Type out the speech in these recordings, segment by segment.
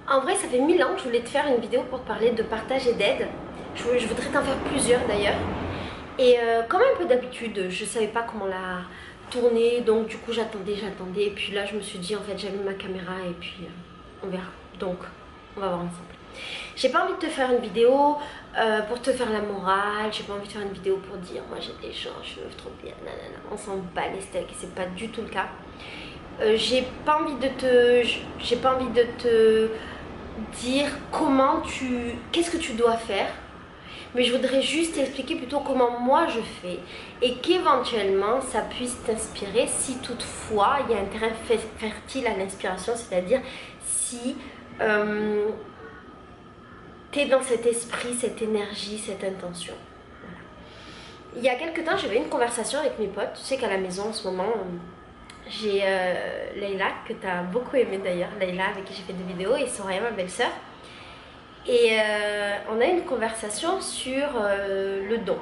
En vrai, ça fait 1000 ans que je voulais te faire une vidéo pour te parler de partage et d'aide. Je voudrais t'en faire plusieurs d'ailleurs. Et comme un peu d'habitude, je savais pas comment la tourner, donc du coup j'attendais. Et puis là, je me suis dit, en fait, j'allume ma caméra et puis on verra. Donc, on va voir ensemble. J'ai pas envie de te faire une vidéo pour te faire la morale. J'ai pas envie de faire une vidéo pour dire, moi j'ai des gens, je me trop bien, nanana. On s'en bat les steaks et c'est pas du tout le cas. J'ai pas envie de te dire qu'est-ce que tu dois faire, mais je voudrais juste t'expliquer plutôt comment moi je fais et qu'éventuellement ça puisse t'inspirer si toutefois il y a un terrain fertile à l'inspiration, c'est-à-dire si tu es dans cet esprit, cette énergie, cette intention. Voilà. Il y a quelques temps, j'avais une conversation avec mes potes. Tu sais qu'à la maison en ce moment, j'ai Leïla, que tu as beaucoup aimé d'ailleurs, Leïla avec qui j'ai fait des vidéos, et Soraya, ma belle-sœur. Et on a une conversation sur le don.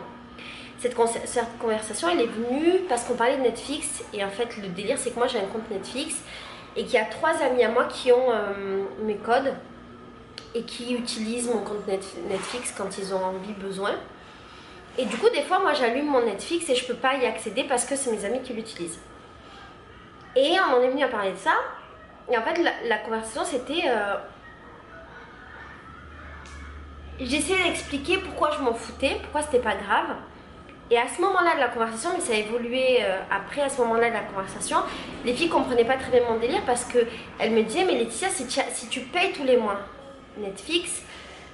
Cette conversation, elle est venue parce qu'on parlait de Netflix. Et en fait, le délire, c'est que moi, j'ai un compte Netflix et qu'il y a 3 amis à moi qui ont mes codes et qui utilisent mon compte Netflix quand ils ont envie, besoin. Et du coup, des fois, moi, j'allume mon Netflix et je peux pas y accéder parce que c'est mes amis qui l'utilisent. Et on en est venu à parler de ça. Et en fait, la conversation, c'était... j'essayais d'expliquer pourquoi je m'en foutais, pourquoi c'était pas grave. Et à ce moment-là de la conversation, mais ça a évolué après, à ce moment-là de la conversation, les filles comprenaient pas très bien mon délire parce qu'elles me disaient, mais Laetitia, si tu payes tous les mois Netflix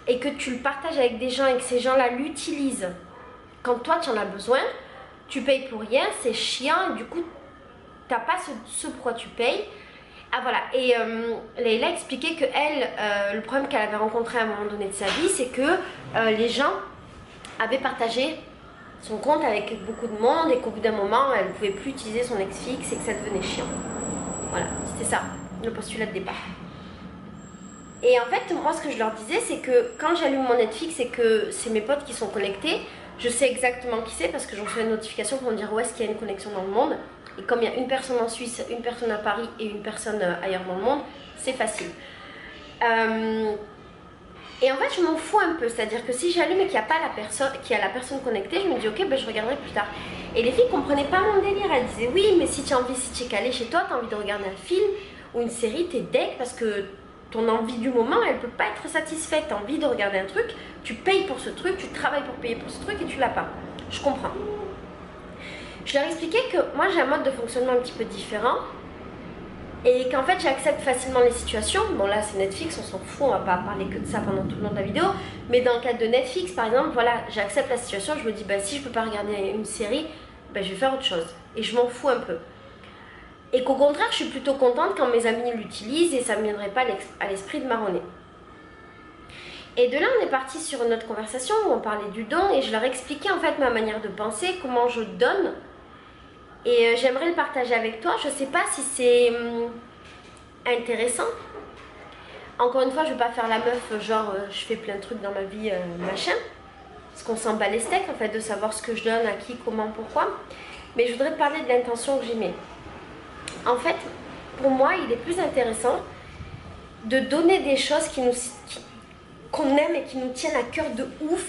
et que tu le partages avec des gens et que ces gens-là l'utilisent quand toi tu en as besoin, tu payes pour rien, c'est chiant et du coup t'as pas ce pourquoi tu payes. Ah voilà, et Leïla expliquait que elle, le problème qu'elle avait rencontré à un moment donné de sa vie, c'est que les gens avaient partagé son compte avec beaucoup de monde et qu'au bout d'un moment, elle ne pouvait plus utiliser son ex fixe et que ça devenait chiant. Voilà, c'était ça, le postulat de départ. Et en fait, moi, ce que je leur disais, c'est que quand j'allume mon Netflix et que c'est mes potes qui sont connectés, je sais exactement qui c'est parce que j'en fais une notification pour me dire où est-ce qu'il y a une connexion dans le monde. Et comme il y a une personne en Suisse, une personne à Paris et une personne ailleurs dans le monde, c'est facile. Et en fait, je m'en fous un peu. C'est-à-dire que si j'allume et qu'il n'y a pas la personne connectée, je me dis ok, ben, je regarderai plus tard. Et les filles ne comprenaient pas mon délire. Elles disaient oui, mais si tu as envie, si tu es calé chez toi, tu as envie de regarder un film ou une série, tu es deg parce que ton envie du moment, elle ne peut pas être satisfaite. Tu as envie de regarder un truc, tu payes pour ce truc, tu travailles pour payer pour ce truc et tu l'as pas. Je comprends. Je leur expliquais que moi j'ai un mode de fonctionnement un petit peu différent et qu'en fait j'accepte facilement les situations. Bon là c'est Netflix, on s'en fout, on va pas parler que de ça pendant tout le long de la vidéo. Mais dans le cadre de Netflix par exemple, voilà, j'accepte la situation, je me dis bah si je peux pas regarder une série, bah, je vais faire autre chose. Et je m'en fous un peu. Et qu'au contraire je suis plutôt contente quand mes amis l'utilisent et ça ne me viendrait pas à l'esprit de marronner. Et de là on est parti sur une autre conversation où on parlait du don et je leur expliquais en fait ma manière de penser, comment je donne. Et j'aimerais le partager avec toi. Je sais pas si c'est intéressant. Encore une fois, je vais pas faire la meuf genre je fais plein de trucs dans ma vie, machin. Parce qu'on s'en bat les steaks en fait de savoir ce que je donne, à qui, comment, pourquoi. Mais je voudrais te parler de l'intention que j'y mets. En fait, pour moi, il est plus intéressant de donner des choses qu'on aime et qui nous tiennent à cœur de ouf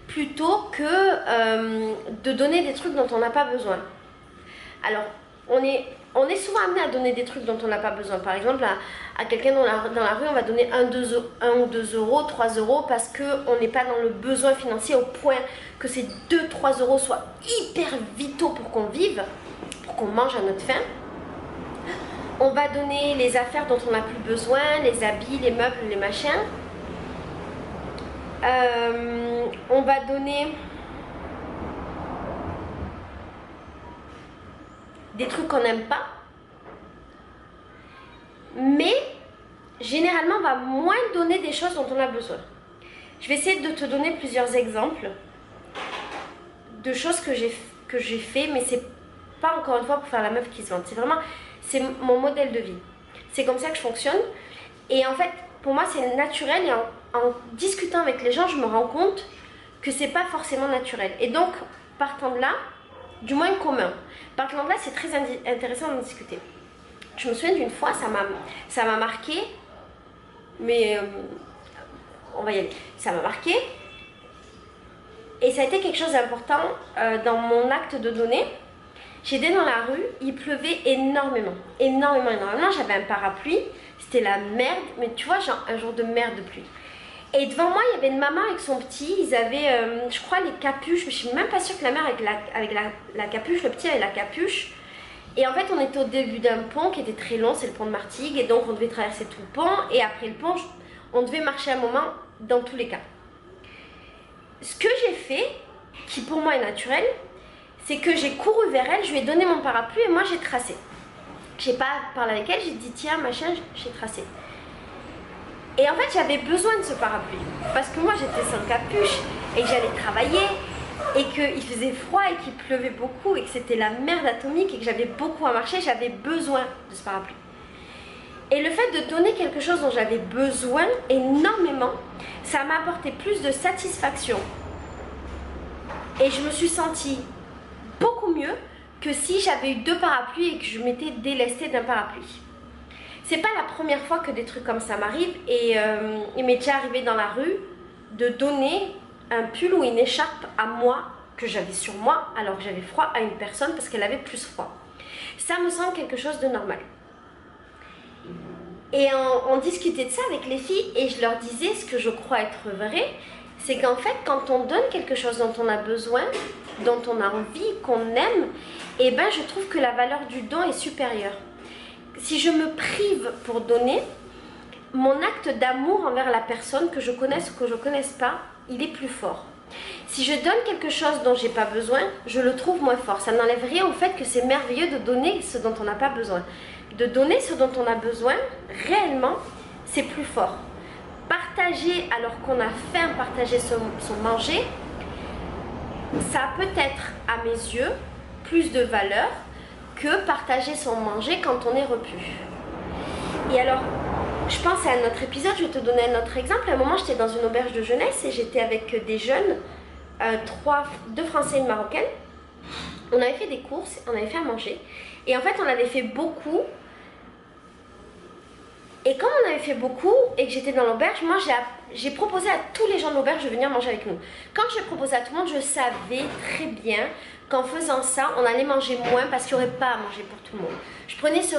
plutôt que de donner des trucs dont on n'a pas besoin. Alors, on est souvent amené à donner des trucs dont on n'a pas besoin. Par exemple, à quelqu'un dans la rue, on va donner 1 ou 2 euros, 3 euros parce qu'on n'est pas dans le besoin financier au point que ces 2-3 euros soient hyper vitaux pour qu'on vive, pour qu'on mange à notre faim. On va donner les affaires dont on n'a plus besoin, les habits, les meubles, les machins. On va donner... des trucs qu'on n'aime pas, mais généralement on va moins donner des choses dont on a besoin. Je vais essayer de te donner plusieurs exemples de choses que j'ai fait, mais c'est pas encore une fois pour faire la meuf qui se vante, c'est mon modèle de vie, c'est comme ça que je fonctionne. Et en fait pour moi c'est naturel et en discutant avec les gens je me rends compte que c'est pas forcément naturel. Et donc partant de là, du moins commun. Par exemple là c'est très intéressant d'en discuter. Je me souviens d'une fois, ça m'a marqué. mais on va y aller. Ça m'a marqué. Et ça a été quelque chose d'important dans mon acte de donner. J'étais dans la rue, il pleuvait énormément. Énormément. J'avais un parapluie, c'était la merde, mais tu vois, genre un jour de merde de pluie. Et devant moi, il y avait une maman avec son petit, ils avaient, je crois, les capuches. Je suis même pas sûre que la mère avec la capuche, le petit avait la capuche. Et en fait, on était au début d'un pont qui était très long, c'est le pont de Martigues, et donc on devait traverser tout le pont, et après le pont, on devait marcher un moment dans tous les cas. Ce que j'ai fait, qui pour moi est naturel, c'est que j'ai couru vers elle, je lui ai donné mon parapluie et moi j'ai tracé. J'ai pas parlé avec elle, j'ai dit tiens machin, j'ai tracé. Et en fait j'avais besoin de ce parapluie parce que moi j'étais sans capuche et que j'allais travailler et qu'il faisait froid et qu'il pleuvait beaucoup et que c'était la merde atomique et que j'avais beaucoup à marcher, j'avais besoin de ce parapluie. Et le fait de donner quelque chose dont j'avais besoin énormément, ça m'a apporté plus de satisfaction. Et je me suis sentie beaucoup mieux que si j'avais eu 2 parapluies et que je m'étais délestée d'un parapluie. C'est pas la première fois que des trucs comme ça m'arrivent et il m'est déjà arrivé dans la rue de donner un pull ou une écharpe à moi que j'avais sur moi alors que j'avais froid à une personne parce qu'elle avait plus froid. Ça me semble quelque chose de normal. Et on discutait de ça avec les filles et je leur disais ce que je crois être vrai, c'est qu'en fait quand on donne quelque chose dont on a besoin, dont on a envie, qu'on aime, et ben je trouve que la valeur du don est supérieure. Si je me prive pour donner, mon acte d'amour envers la personne, que je connaisse ou que je ne connaisse pas, il est plus fort. Si je donne quelque chose dont j'ai pas besoin, je le trouve moins fort. Ça n'enlève rien au fait que c'est merveilleux de donner ce dont on n'a pas besoin. De donner ce dont on a besoin, réellement, c'est plus fort. Partager alors qu'on a faim, partager son manger, ça a peut-être, à mes yeux, plus de valeur que partager son manger quand on est repu. Et alors, je pense à un autre épisode, je vais te donner un autre exemple. À un moment, j'étais dans une auberge de jeunesse et j'étais avec des jeunes, 2 Français et une Marocaine. On avait fait des courses, on avait fait à manger. Et en fait, on avait fait beaucoup. Et comme on avait fait beaucoup et que j'étais dans l'auberge, moi j'ai proposé à tous les gens de l'auberge de venir manger avec nous. Quand j'ai proposé à tout le monde, je savais très bien qu'en faisant ça, on allait manger moins parce qu'il n'y aurait pas à manger pour tout le monde. Je prenais ce